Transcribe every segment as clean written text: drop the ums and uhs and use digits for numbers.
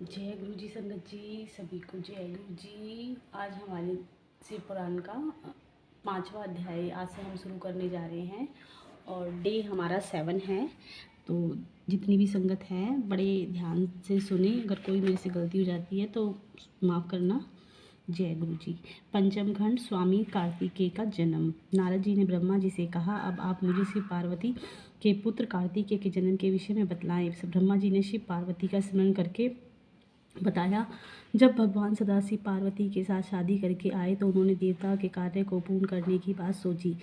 जय गुरु जी संगत जी, सभी को जय गुरु जी। आज हमारे शिव पुराण का 5वां अध्याय आज से हम शुरू करने जा रहे हैं और डे हमारा 7 है। तो जितनी भी संगत है बड़े ध्यान से सुने, अगर कोई मेरे से गलती हो जाती है तो माफ़ करना। जय गुरु जी। पंचम खंड, स्वामी कार्तिकेय का जन्म। नारद जी ने ब्रह्मा जी से कहा, अब आप मुझे शिव पार्वती के पुत्र कार्तिकेय के जन्म के विषय में बतलाएं। ब्रह्मा जी ने शिव पार्वती का स्मरण करके बताया। जब भगवान सदाशिव पार्वती के साथ शादी करके आए तो उन्होंने देवता के कार्य को पूर्ण करने की बात सोची।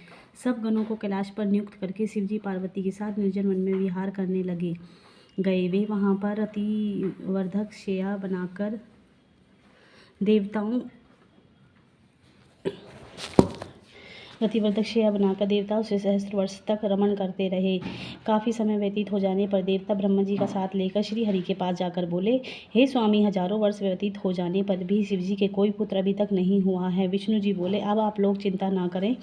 सब गणों को कैलाश पर नियुक्त करके शिवजी पार्वती के साथ निर्जन वन में विहार करने गए। वे वहाँ पर अति वर्धक शैया बनाकर देवताओं से सहस्त्र वर्ष तक रमण करते रहे। काफ़ी समय व्यतीत हो जाने पर देवता ब्रह्मा जी का साथ लेकर श्री हरि के पास जाकर बोले, हे स्वामी, हजारों वर्ष व्यतीत हो जाने पर भी शिवजी के कोई पुत्र अभी तक नहीं हुआ है। विष्णु जी बोले, अब आप लोग चिंता ना करें,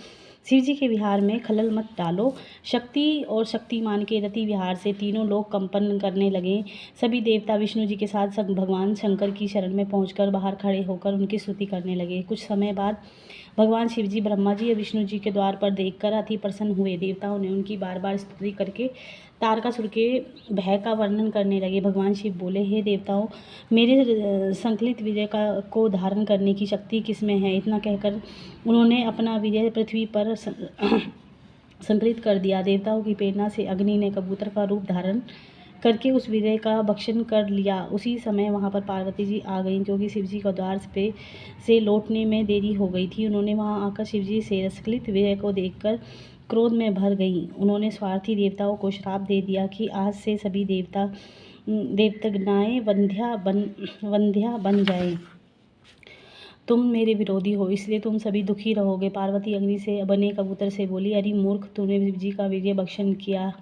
शिवजी के विहार में खलल मत डालो। शक्ति और शक्तिमान के रति विहार से तीनों लोग कंपन करने लगे। सभी देवता विष्णु जी के साथ भगवान शंकर की शरण में पहुंचकर बाहर खड़े होकर उनकी स्तुति करने लगे। कुछ समय बाद भगवान शिवजी ब्रह्मा जी और विष्णु जी के द्वार पर देखकर अति प्रसन्न हुए। देवताओं ने उनकी बार बार स्तुति करके तारकासुर के भय का वर्णन करने लगे। भगवान शिव बोले, हे देवताओं, मेरे संकलित विजय को धारण करने की शक्ति किसमें है? इतना कहकर उन्होंने अपना विजय पृथ्वी पर संकलित कर दिया। देवताओं की प्रेरणा से अग्नि ने कबूतर का रूप धारण करके उस विजय का भक्षण कर लिया। उसी समय वहाँ पर पार्वती जी आ गईं, क्योंकि शिवजी का द्वार पे से लौटने में देरी हो गई थी। उन्होंने वहाँ आकर शिवजी से स्खलित विजय को देखकर क्रोध में भर गईं। उन्होंने स्वार्थी देवताओं को श्राप दे दिया कि आज से सभी देवतागणाएं वंध्या बन जाएं। तुम मेरे विरोधी हो, इसलिए तुम सभी दुखी रहोगे। पार्वती अग्नि से बने कबूतर से बोली, अरे मूर्ख, तूने शिवजी का विजय भक्षण किया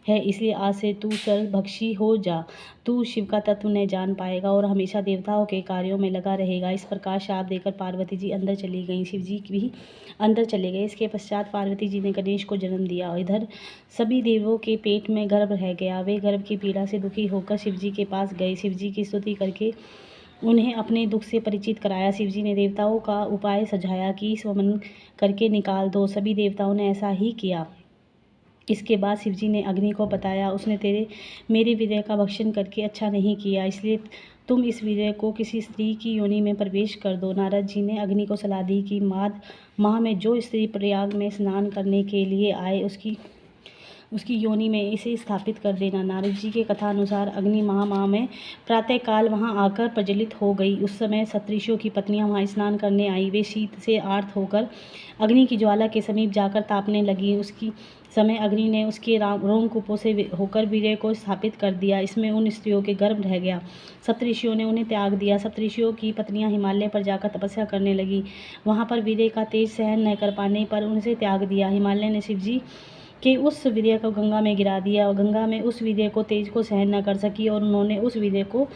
है, इसलिए आज से तू सर्वभक्षी हो जा। तू शिव का तत्व नहीं जान पाएगा और हमेशा देवताओं के कार्यों में लगा रहेगा। इस प्रकार शाप देकर पार्वती जी अंदर चली गईं। शिवजी भी अंदर चले गए। इसके पश्चात पार्वती जी ने गणेश को जन्म दिया। इधर सभी देवों के पेट में गर्भ रह गया। वे गर्भ की पीड़ा से दुखी होकर शिवजी के पास गए। शिवजी की स्तुति करके उन्हें अपने दुख से परिचित कराया। शिवजी ने देवताओं का उपाय सुझाया कि स्वमन करके निकाल दो। सभी देवताओं ने ऐसा ही किया। इसके बाद शिवजी ने अग्नि को बताया, उसने मेरे विजय का भक्षण करके अच्छा नहीं किया, इसलिए तुम इस विजय को किसी स्त्री की योनि में प्रवेश कर दो। नारद जी ने अग्नि को सलाह दी कि माह में जो स्त्री प्रयाग में स्नान करने के लिए आए उसकी योनि में इसे स्थापित कर देना। नारद जी के कथा अनुसार अग्नि माह में प्रातःकाल वहां आकर प्रज्वलित हो गई। उस समय सप्तऋषियों की पत्नियां वहां स्नान करने आई। वे शीत से आर्त होकर अग्नि की ज्वाला के समीप जाकर तापने लगी। उसी समय अग्नि ने उसके रोमकूपों से होकर वीर्य को स्थापित कर दिया। इसमें उन स्त्रियों के गर्भ रह गया। सप्तऋषियों ने उन्हें त्याग दिया। सप्तऋषियों की पत्नियां हिमालय पर जाकर तपस्या करने लगी। वहां पर वीर्य का तेज सहन न कर पाने पर उनसे त्याग दिया। हिमालय ने शिवजी कि उस वीर्य को गंगा में गिरा दिया और गंगा में उस वीर्य को तेज को सहन न कर सकी और उन्होंने उस वीर्य को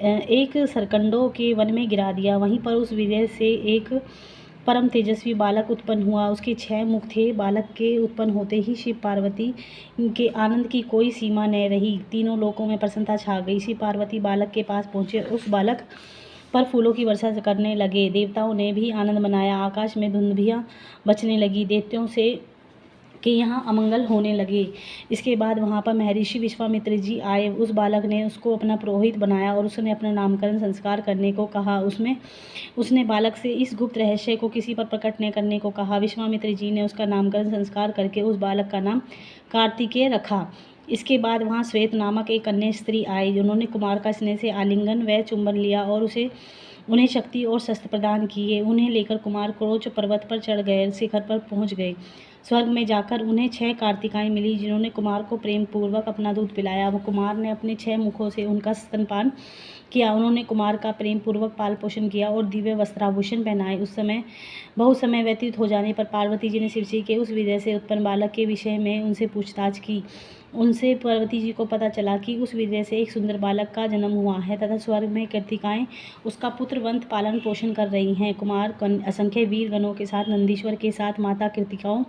एक सरकंडों के वन में गिरा दिया। वहीं पर उस वीर्य से एक परम तेजस्वी बालक उत्पन्न हुआ। उसके 6 मुख थे। बालक के उत्पन्न होते ही शिव पार्वती के आनंद की कोई सीमा न रही। तीनों लोकों में प्रसन्नता छा गई। शिव पार्वती बालक के पास पहुंचे, उस बालक पर फूलों की वर्षा करने लगे। देवताओं ने भी आनंद मनाया। आकाश में धुंधियाँ बचने लगी। दैत्यों से कि यहाँ अमंगल होने लगे। इसके बाद वहाँ पर महर्षि विश्वामित्र जी आए। उस बालक ने उसको अपना पुरोहित बनाया और उसने अपना नामकरण संस्कार करने को कहा। उसने बालक से इस गुप्त रहस्य को किसी पर प्रकट न करने को कहा। विश्वामित्र जी ने उसका नामकरण संस्कार करके उस बालक का नाम कार्तिकेय रखा। इसके बाद वहाँ श्वेत नामक एक अन्य स्त्री आई, जिन्होंने कुमार का स्नेह से आलिंगन व चुंबन लिया और उन्हें शक्ति और शस्त्र प्रदान किए। उन्हें लेकर कुमार क्रोच पर्वत पर चढ़ गए, शिखर पर पहुंच गए। स्वर्ग में जाकर उन्हें 6 कार्तिकाएं मिली, जिन्होंने कुमार को प्रेम पूर्वक अपना दूध पिलाया। वो कुमार ने अपने 6 मुखों से उनका स्तनपान किया। उन्होंने कुमार का प्रेम पूर्वक पाल पोषण किया और दिव्य वस्त्राभूषण पहनाए। बहुत समय व्यतीत हो जाने पर पार्वती जी ने शिवजी के उस विजय से उत्पन्न बालक के विषय में उनसे पूछताछ की। उनसे पार्वती जी को पता चला कि उस विजय से एक सुंदर बालक का जन्म हुआ है तथा स्वर्ग में कृतिकाएं उसका पुत्रवंत पालन पोषण कर रही हैं। कुमार असंख्य वीर गणों के साथ नंदीश्वर के साथ माता कृतिकाओं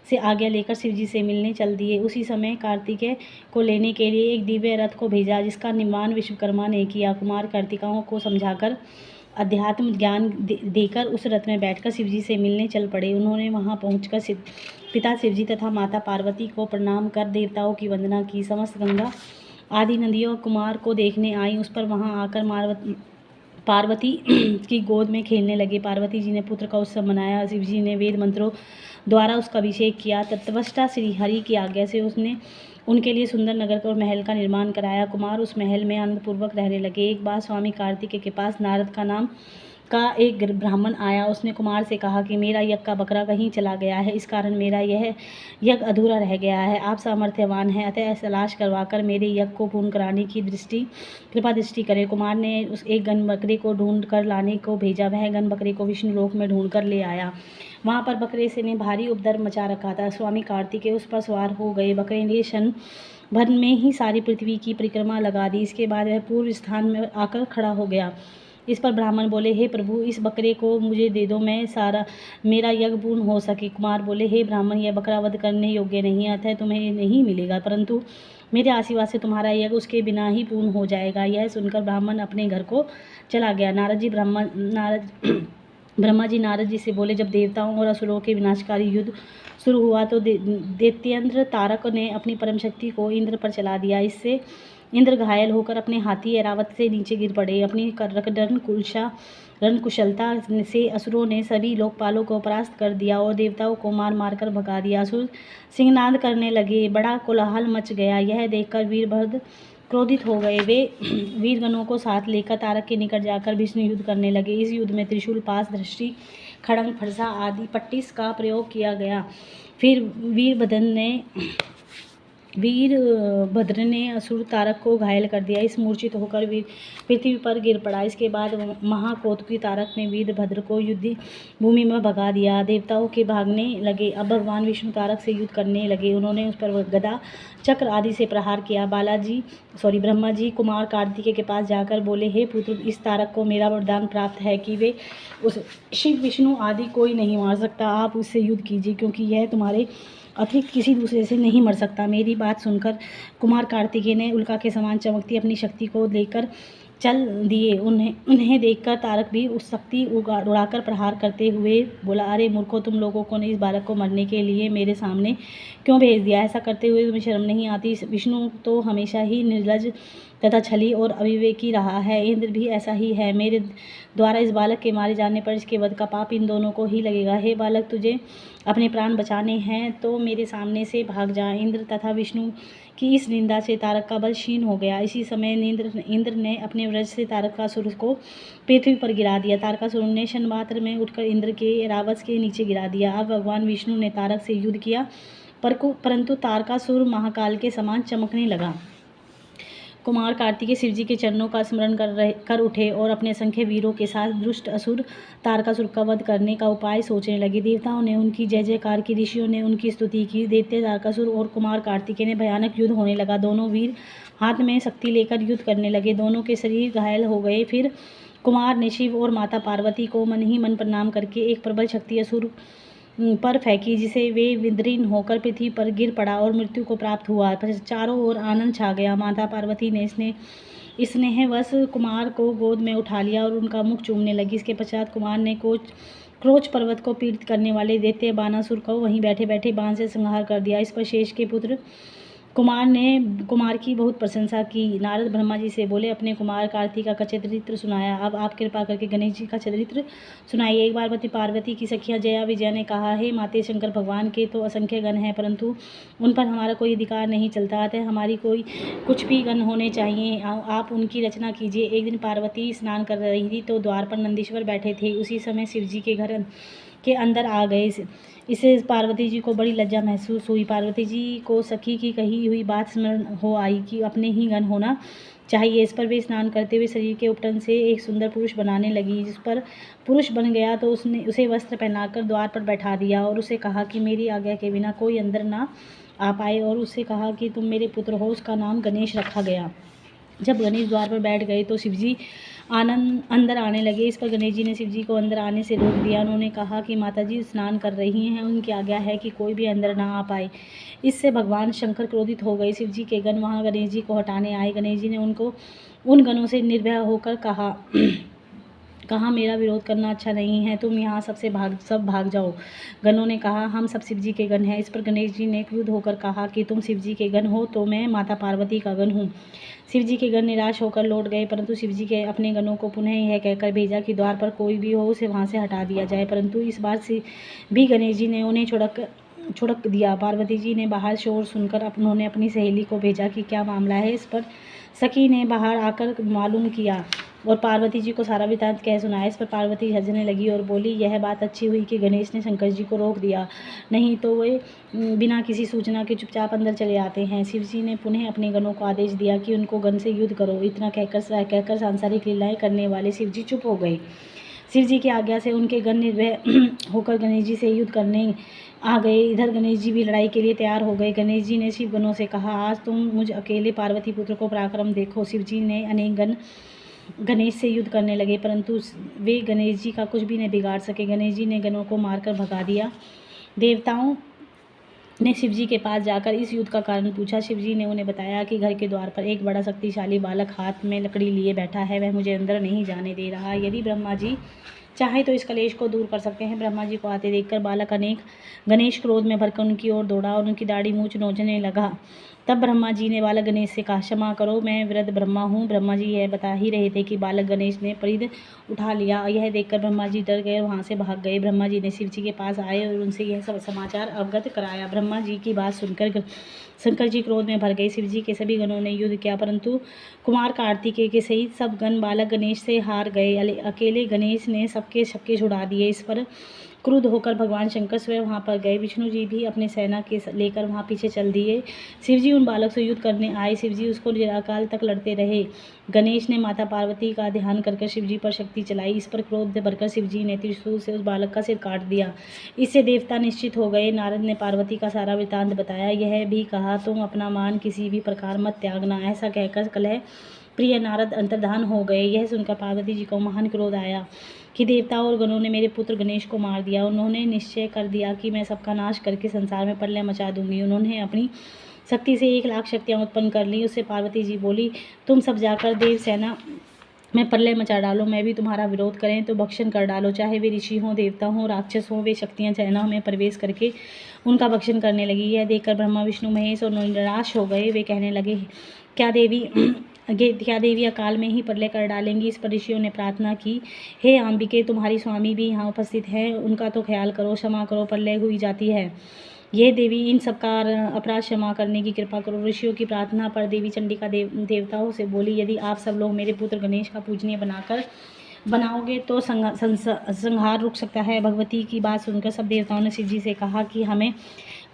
से आज्ञा लेकर शिवजी से मिलने चल दिए। उसी समय कार्तिकेय को लेने के लिए एक दिव्य रथ को भेजा, जिसका निर्माण विश्वकर्मा ने किया। कुमार कार्तिकाओं को समझाकर अध्यात्म ज्ञान देकर उस रथ में बैठकर शिवजी से मिलने चल पड़े। उन्होंने वहां पहुंचकर पिता शिवजी तथा माता पार्वती को प्रणाम कर देवताओं की वंदना की। समस्त गंगा आदि नदियों कुमार को देखने आई। उस पर वहां आकर पार्वती की गोद में खेलने लगे। पार्वती जी ने पुत्र का उत्सव मनाया। शिवजी ने वेद मंत्रों द्वारा उसका अभिषेक किया। तत्वष्टा श्री हरि की आज्ञा से उसने उनके लिए सुंदर नगर और महल का निर्माण कराया। कुमार उस महल में आनंदपूर्वक रहने लगे। एक बार स्वामी कार्तिकेय के पास नारद का नाम का एक ब्राह्मण आया। उसने कुमार से कहा कि मेरा यज्ञ का बकरा कहीं चला गया है, इस कारण मेरा यह यज्ञ अधूरा रह गया है। आप सामर्थ्यवान हैं, अतः तलाश करवाकर मेरे यज्ञ को पूर्ण कराने की कृपा दृष्टि करें। कुमार ने उस एक गन बकरे को ढूंढ कर लाने को भेजा। वह गन बकरे को विष्णु लोक में ढूंढ कर ले आया। वहां पर बकरे से ने भारी उपद्रव मचा रखा था। स्वामी कार्तिकेय उस पर सवार हो गए। बकरे ने क्षण भर में ही सारी पृथ्वी की परिक्रमा लगा दी। इसके बाद वह पूर्व स्थान में आकर खड़ा हो गया। इस पर ब्राह्मण बोले, हे प्रभु, इस बकरे को मुझे दे दो, मेरा यज्ञ पूर्ण हो सके। कुमार बोले, हे ब्राह्मण, यह बकरा वध करने योग्य नहीं, अतः तुम्हें नहीं मिलेगा, परंतु मेरे आशीर्वाद से तुम्हारा यज्ञ उसके बिना ही पूर्ण हो जाएगा। यह सुनकर ब्राह्मण अपने घर को चला गया। ब्रह्मा जी नारद जी से बोले, जब देवताओं और असुरों के विनाशकारी युद्ध शुरू हुआ तो दैत्येंद्र तारक ने अपनी परम शक्ति को इंद्र पर चला दिया। इससे इंद्र घायल होकर अपने हाथी ऐरावत से नीचे गिर पड़े। अपनी रणकुशलता से असुरों ने सभी लोकपालों को परास्त कर दिया और देवताओं को मार मार कर भगा दिया। असुर सिंहनाद करने लगे। बड़ा कोलाहल मच गया। यह देखकर वीरभद्र क्रोधित हो गए। वे वीरगणों को साथ लेकर तारक के निकट जाकर भीषण युद्ध करने लगे। इस युद्ध में त्रिशूल, पास, धृष्टि, खड़ग, फरसा आदि पट्टिस का प्रयोग किया गया। फिर वीरभद्र ने असुर तारक को घायल कर दिया। इस मूर्छित होकर वीर पृथ्वी पर गिर पड़ा। इसके बाद महाकौतुकी तारक ने वीरभद्र को युद्ध भूमि में भगा दिया। देवताओं के भागने लगे। अब भगवान विष्णु तारक से युद्ध करने लगे। उन्होंने उस पर गदा, चक्र आदि से प्रहार किया। ब्रह्मा जी कुमार कार्तिकेय के पास जाकर बोले, हे पुत्र, इस तारक को मेरा वरदान प्राप्त है कि वे उस शिव विष्णु आदि कोई नहीं मार सकता। आप उससे युद्ध कीजिए, क्योंकि यह तुम्हारे अतिरिक्त किसी दूसरे से नहीं मर सकता। मेरी बात सुनकर कुमार कार्तिकेय ने उल्का के समान चमकती अपनी शक्ति को लेकर चल दिए। उन्हें देखकर तारक भी उस शक्ति उड़ाकर प्रहार करते हुए बोला, अरे मूर्खों, तुम लोगों को ने इस बालक को मरने के लिए मेरे सामने क्यों भेज दिया? ऐसा करते हुए तुम्हें शर्म नहीं आती? विष्णु तो हमेशा ही निर्लज तथा छली और अविवेकी रहा है। इंद्र भी ऐसा ही है। मेरे द्वारा इस बालक के मारे जाने पर इसके वध का पाप इन दोनों को ही लगेगा। हे बालक, तुझे अपने प्राण बचाने हैं तो मेरे सामने से भाग जा। इंद्र तथा विष्णु की इस निंदा से तारक का बल क्षीण हो गया। इसी समय इंद्र ने अपने वज्र से तारकासुर को पृथ्वी पर गिरा दिया। तारकासुर ने क्षण मात्र में उठकर इंद्र के ऐरावत के नीचे गिरा दिया। अब भगवान विष्णु ने तारक से युद्ध किया, परंतु तारकासुर महाकाल के समान चमकने लगा। कुमार कार्तिकेय शिवजी के चरणों का स्मरण कर उठे और अपने असंख्य वीरों के साथ दुष्ट असुर तारकासुर का वध करने का उपाय सोचने लगे। देवताओं ने उनकी जय जयकार की, ऋषियों ने उनकी स्तुति की। दैत्य तारकासुर और कुमार कार्तिकेय ने भयानक युद्ध होने लगा। दोनों वीर हाथ में शक्ति लेकर युद्ध करने लगे। दोनों के शरीर घायल हो गए। फिर कुमार ने शिव और माता पार्वती को मन ही मन प्रणाम करके एक प्रबल शक्ति असुर पर फेंकी, जिसे वे विदीर्ण होकर पृथ्वी पर गिर पड़ा और मृत्यु को प्राप्त हुआ। चारों ओर आनंद छा गया। माता पार्वती ने स्नेहवश कुमार को गोद में उठा लिया और उनका मुख चूमने लगी। इसके पश्चात कुमार ने क्रोच पर्वत को पीड़ित करने वाले दैत्य बानासुर को वहीं बैठे बैठे बाण से संहार कर दिया। इस पर शेष के पुत्र कुमार ने कुमार की बहुत प्रशंसा की। नारद ब्रह्मा जी से बोले, अपने कुमार कार्तिका का चरित्र सुनाया, अब आप कृपा करके गणेश जी का चरित्र सुनाइए। एक बार पार्वती की सखिया जया विजया ने कहा, हे माते शंकर, भगवान के तो असंख्य गण हैं, परंतु उन पर हमारा कोई अधिकार नहीं चलता, अतः हमारी कोई कुछ भी गण होने चाहिए, आप उनकी रचना कीजिए। एक दिन पार्वती स्नान कर रही थी तो द्वार पर नंदीश्वर बैठे थे। उसी समय शिवजी के घर के अंदर आ गए। इससे पार्वती जी को बड़ी लज्जा महसूस हुई। पार्वती जी को सखी की कही हुई बात स्मरण हो आई कि अपने ही गण होना चाहिए। इस पर वे स्नान करते हुए शरीर के उपटन से एक सुंदर पुरुष बनाने लगी। जिस पर पुरुष बन गया तो उसे वस्त्र पहनाकर द्वार पर बैठा दिया और उसे कहा कि मेरी आज्ञा के बिना कोई अंदर ना आ पाए, और उससे कहा कि तुम मेरे पुत्र हो। उसका नाम गणेश रखा गया। जब गणेश द्वार पर बैठ गए तो शिवजी अंदर आने लगे। इस पर गणेश जी ने शिवजी को अंदर आने से रोक दिया। उन्होंने कहा कि माताजी स्नान कर रही हैं, उनकी आज्ञा है कि कोई भी अंदर ना आ पाए। इससे भगवान शंकर क्रोधित हो गए। शिवजी के गण वहां गणेश जी को हटाने आए। गणेश जी ने उन गणों से निर्भय होकर कहा मेरा विरोध करना अच्छा नहीं है, तुम यहाँ सब भाग जाओ। गणों ने कहा हम सब शिवजी के गण हैं। इस पर गणेश जी ने क्रुद्ध होकर कहा कि तुम शिवजी के गण हो तो मैं माता पार्वती का गण हूँ। शिवजी के गण निराश होकर लौट गए, परंतु शिवजी के अपने गणों को पुनः यह कहकर भेजा कि द्वार पर कोई भी हो उसे वहाँ से हटा दिया जाए, परंतु इस बार भी गणेश जी ने उन्हें छुड़क दिया। पार्वती जी ने बाहर शोर सुनकर उन्होंने अपनी सहेली को भेजा कि क्या मामला है। इस पर सखी ने बाहर आकर मालूम किया और पार्वती जी को सारा वृत्तांत कह सुनाया। इस पर पार्वती हंसने लगी और बोली यह बात अच्छी हुई कि गणेश ने शंकर जी को रोक दिया, नहीं तो वे बिना किसी सूचना के चुपचाप अंदर चले आते हैं। शिवजी ने पुनः अपने गणों को आदेश दिया कि उनको गण से युद्ध करो। इतना कहकर सांसारिक लीलाएं करने वाले शिवजी चुप हो गए। शिवजी की आज्ञा से उनके गण निर्भय होकर गणेश जी से युद्ध करने आ गए। इधर गणेश जी भी लड़ाई के लिए तैयार हो गए। गणेश जी ने शिव गणों से कहा आज तुम मुझ अकेले पार्वती पुत्र को पराक्रम देखो। शिवजी ने अनेक गण गणेश से युद्ध करने लगे, परंतु वे गणेश जी का कुछ भी नहीं बिगाड़ सके। गणेश जी ने गणों को मारकर भगा दिया। देवताओं ने शिवजी के पास जाकर इस युद्ध का कारण पूछा। शिवजी ने उन्हें बताया कि घर के द्वार पर एक बड़ा शक्तिशाली बालक हाथ में लकड़ी लिए बैठा है, वह मुझे अंदर नहीं जाने दे रहा। यदि ब्रह्मा जी चाहे तो इस कलेश को दूर कर सकते हैं। ब्रह्मा जी को आते देखकर बालक गणेश क्रोध में भरकर उनकी ओर दौड़ा और उनकी दाढ़ी मूंछ नोचने लगा। तब ब्रह्मा जी ने बालक गणेश से कहा क्षमा करो, मैं वृद्ध ब्रह्मा हूँ। ब्रह्मा जी यह बता ही रहे थे कि बालक गणेश ने परिध उठा लिया। यह देखकर ब्रह्मा जी डर गए और वहाँ से भाग गए। ब्रह्मा जी ने शिव जी के पास आए और उनसे यह सब समाचार अवगत कराया। ब्रह्मा जी की बात सुनकर शंकर जी क्रोध में भर गए। शिव जी के सभी गणों ने युद्ध किया, परंतु कुमार कार्तिकेय के सहित सब गण बालक गणेश से हार गए। अकेले गणेश ने सबके छुड़ा दिए। इस पर क्रुद्ध होकर भगवान शंकर स्वयं वहाँ पर गए। विष्णु जी भी अपने सेना के लेकर वहाँ पीछे चल दिए। शिवजी उन बालक से युद्ध करने आए। शिवजी उसको चिरकाल तक लड़ते रहे। गणेश ने माता पार्वती का ध्यान करके शिवजी पर शक्ति चलाई। इस पर क्रोध भरकर शिवजी ने त्रिशूल से उस बालक का सिर काट दिया। इससे देवता निश्चित हो गए। नारद ने पार्वती का सारा वृत्तांत बताया। यह भी कहा तुम अपना मान किसी भी प्रकार मत त्यागना। ऐसा कहकर कलह प्रिय नारद अंतर्धान हो गए। यह सुनकर पार्वती जी को महान क्रोध आया कि देवताओं और गणों ने मेरे पुत्र गणेश को मार दिया। उन्होंने निश्चय कर दिया कि मैं सबका नाश करके संसार में प्रलय मचा दूंगी। उन्होंने अपनी शक्ति से 1,00,000 शक्तियाँ उत्पन्न कर ली। उससे पार्वती जी बोली तुम सब जाकर देव सेना में प्रलय मचा डालो, मैं भी तुम्हारा विरोध करें तो भक्षण कर डालो। चाहे वे ऋषि हों, देवता हों, राक्षस हों, वे शक्तियाँ सेना में प्रवेश करके उनका भक्षण करने लगी। यह देखकर ब्रह्मा विष्णु महेश और निराश हो गए। वे कहने लगे क्या देवी अकाल में ही प्रलय कर डालेंगी। इस पर ऋषियों ने प्रार्थना की हे अंबिके, तुम्हारी स्वामी भी यहाँ उपस्थित हैं, उनका तो ख्याल करो, क्षमा करो, प्रलय हुई जाती है। ये देवी इन सबका अपराध क्षमा करने की कृपा करो। ऋषियों की प्रार्थना पर देवी चंडिका देवताओं से बोली यदि आप सब लोग मेरे पुत्र गणेश का पूजनीय बनाओगे तो संहार रुक सकता है। भगवती की बात सुनकर सब देवताओं ने शिव जी से कहा कि हमें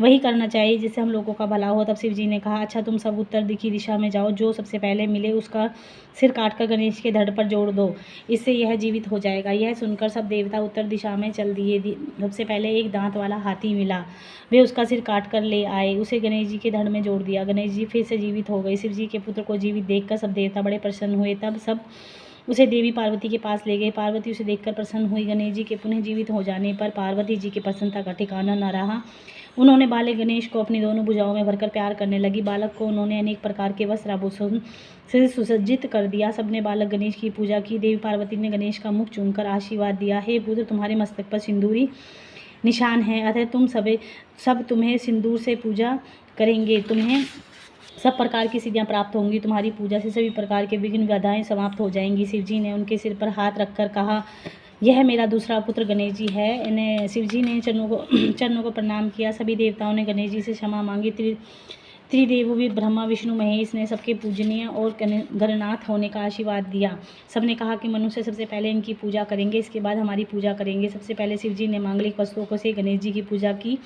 वही करना चाहिए जिससे हम लोगों का भला हो। तब शिव जी ने कहा अच्छा तुम सब उत्तर की दिशा में जाओ, जो सबसे पहले मिले उसका सिर काटकर गणेश के धड़ पर जोड़ दो, इससे यह जीवित हो जाएगा। यह सुनकर सब देवता उत्तर दिशा में चल दिए। सबसे पहले एक दांत वाला हाथी मिला, वे उसका सिर काट कर ले आए, उसे गणेश जी के धड़ में जोड़ दिया। गणेश जी फिर से जीवित हो गए। शिव जी के पुत्र को जीवित देखकर सब देवता बड़े प्रसन्न हुए। तब सब उसे देवी पार्वती के पास ले गए। पार्वती उसे देखकर प्रसन्न हुई। गणेश जी के पुनः जीवित हो जाने पर पार्वती जी की प्रसन्नता का ठिकाना न रहा। उन्होंने बालक गणेश को अपनी दोनों भुजाओं में भरकर प्यार करने लगी। बालक को उन्होंने अनेक प्रकार के वस्त्र आभूषण से सुसज्जित कर दिया। सबने बालक गणेश की पूजा की। देवी पार्वती ने गणेश का मुख चूमकर आशीर्वाद दिया, हे पुत्र तुम्हारे मस्तक पर सिंदूरी निशान है, अतः तुम सब तुम्हें सिंदूर से पूजा करेंगे, तुम्हें सब प्रकार की सिद्धियां प्राप्त होंगी। तुम्हारी पूजा से सभी प्रकार के विघ्न बाधाएं समाप्त हो जाएंगी। शिव जी ने उनके सिर पर हाथ रखकर कहा यह मेरा दूसरा पुत्र गणेश जी है। इन्हें शिव जी ने चरणों को प्रणाम किया। सभी देवताओं ने गणेश जी से क्षमा मांगी। त्रिदेवी ब्रह्मा विष्णु महेश ने सबके पूजनीय और गणनाथ होने का आशीर्वाद दिया। सबने कहा कि मनुष्य सबसे पहले इनकी पूजा करेंगे, इसके बाद हमारी पूजा करेंगे। सबसे पहले शिव जी ने मांगलिक वस्तुओं से गणेश जी की पूजा की।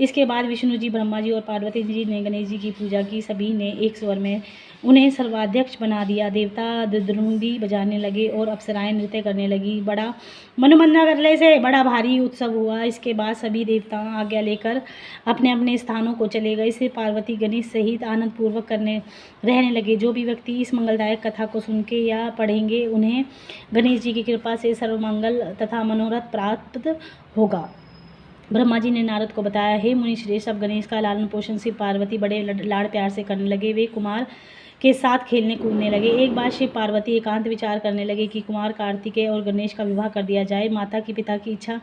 इसके बाद विष्णु जी, ब्रह्मा जी और पार्वती जी ने गणेश जी की पूजा की। सभी ने एक स्वर में उन्हें सर्वाध्यक्ष बना दिया। देवता दुदुम्बी बजाने लगे और अप्सराएं नृत्य करने लगी। बड़ा मनोमंथन करने से बड़ा भारी उत्सव हुआ। इसके बाद सभी देवता आज्ञा लेकर अपने अपने स्थानों को चले गए। सिर्फ पार्वती गणेश सहित आनंद पूर्वक रहने लगे। जो भी व्यक्ति इस मंगलदायक कथा को सुन के या पढ़ेंगे उन्हें गणेश जी की कृपा से सर्वमंगल तथा मनोरथ प्राप्त होगा। ब्रह्मा जी ने नारद को बताया, हे मुनि श्रेष्ठ, अब गणेश का लालन पोषण शिव पार्वती बड़े लाड़ प्यार से करने लगे। वे कुमार के साथ खेलने कूदने लगे। एक बार शिव पार्वती एकांत विचार करने लगे कि कुमार कार्तिकेय और गणेश का विवाह कर दिया जाए। माता की पिता की इच्छा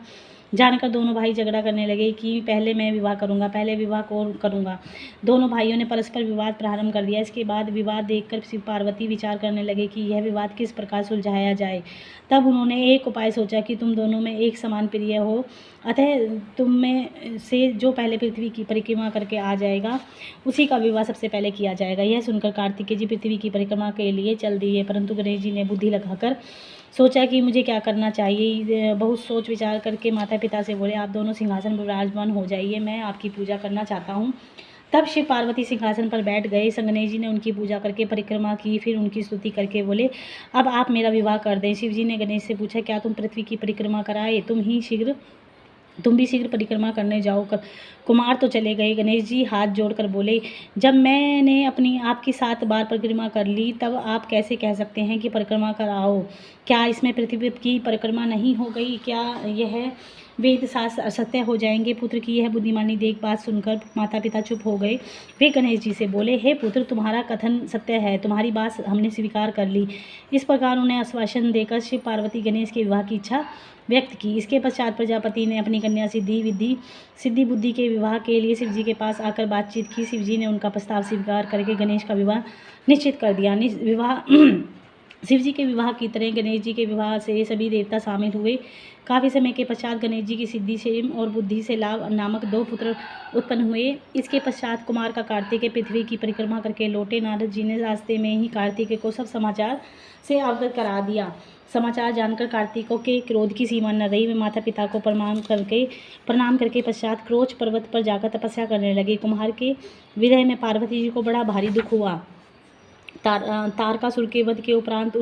जानकर दोनों भाई झगड़ा करने लगे कि पहले मैं विवाह करूंगा, पहले विवाह करूंगा। दोनों भाइयों ने परस्पर विवाद प्रारंभ कर दिया। इसके बाद विवाद देखकर शिव पार्वती विचार करने लगे कि यह विवाद किस प्रकार सुलझाया जाए। तब उन्होंने एक उपाय सोचा कि तुम दोनों में एक समान प्रिय हो, अतः तुम में से जो पहले पृथ्वी की परिक्रमा करके आ जाएगा उसी का विवाह सबसे पहले किया जाएगा। यह सुनकर कार्तिकेय जी पृथ्वी की परिक्रमा के लिए चल दिए, परंतु गणेश जी ने बुद्धि लगाकर सोचा कि मुझे क्या करना चाहिए। बहुत सोच विचार करके माता पिता से बोले, आप दोनों सिंहासन पर विराजमान हो जाइए, मैं आपकी पूजा करना चाहता हूँ। तब शिव पार्वती सिंहासन पर बैठ गए। गणेश जी ने उनकी पूजा करके परिक्रमा की, फिर उनकी स्तुति करके बोले, अब आप मेरा विवाह कर दें। शिव जी ने गणेश से पूछा, क्या तुम पृथ्वी की परिक्रमा कराए? तुम भी शीघ्र परिक्रमा करने जाओ। कुमार तो चले गए। गणेश जी हाथ जोड़कर बोले, जब मैंने अपनी आपकी 7 बार परिक्रमा कर ली, तब आप कैसे कह सकते हैं कि परिक्रमा कराओ? क्या इसमें पृथ्वी की परिक्रमा नहीं हो गई? क्या यह वेद शास्त्र असत्य हो जाएंगे? पुत्र की यह बुद्धिमानी देख बात सुनकर माता पिता चुप हो गए। वे गणेश जी से बोले, हे पुत्र, तुम्हारा कथन सत्य है, तुम्हारी बात हमने स्वीकार कर ली। इस प्रकार उन्हें आश्वासन देकर शिव पार्वती गणेश के विवाह की इच्छा व्यक्त की। इसके पश्चात प्रजापति ने अपनी कन्या सिद्धि बुद्धि के विवाह के लिए शिव जी के पास आकर बातचीत की। शिव जी ने उनका प्रस्ताव स्वीकार करके गणेश का विवाह निश्चित कर दिया। शिव जी के विवाह की तरह गणेश जी के विवाह से सभी देवता शामिल हुए। काफ़ी समय के पश्चात गणेश जी की सिद्धि से और बुद्धि से लाभ नामक 2 पुत्र उत्पन्न हुए। इसके पश्चात कुमार का कार्तिकेय पृथ्वी की परिक्रमा करके लौटे। नारद जी ने रास्ते में ही कार्तिकेय को सब समाचार से अवगत करा दिया। समाचार जानकर कार्तिकों के क्रोध की सीमा न रही। वे माता पिता को प्रणाम करके पश्चात क्रोच पर्वत पर जाकर तपस्या करने लगे। कुमार के विरह में पार्वती जी को बड़ा भारी दुख हुआ। तारकासुर के वध के उपरांत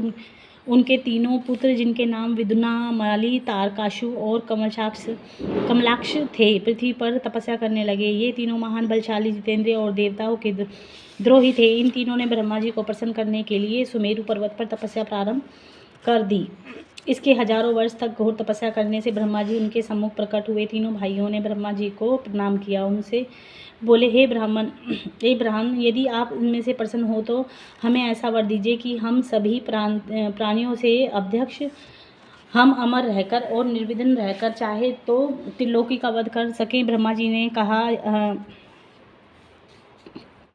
उनके 3 पुत्र, जिनके नाम विदुना, माली, तारकाशु और कमलाक्ष थे, पृथ्वी पर तपस्या करने लगे। ये तीनों महान बलशाली, जितेंद्रिय और देवताओं के द्रोही थे। इन तीनों ने ब्रह्मा जी को प्रसन्न करने के लिए सुमेरु पर्वत पर तपस्या प्रारंभ कर दी। इसके हजारों वर्ष तक घोर तपस्या करने से ब्रह्मा जी उनके सम्मुख प्रकट हुए। तीनों भाइयों ने ब्रह्मा जी को प्रणाम किया। उनसे बोले, हे ब्राह्मण, यदि आप इनमें से प्रसन्न हो तो हमें ऐसा वर दीजिए कि हम सभी प्राणियों से अध्यक्ष, हम अमर रहकर और निर्विघ्न रहकर चाहे तो त्रिलोकी का वध कर सकें। ब्रह्मा जी ने कहा,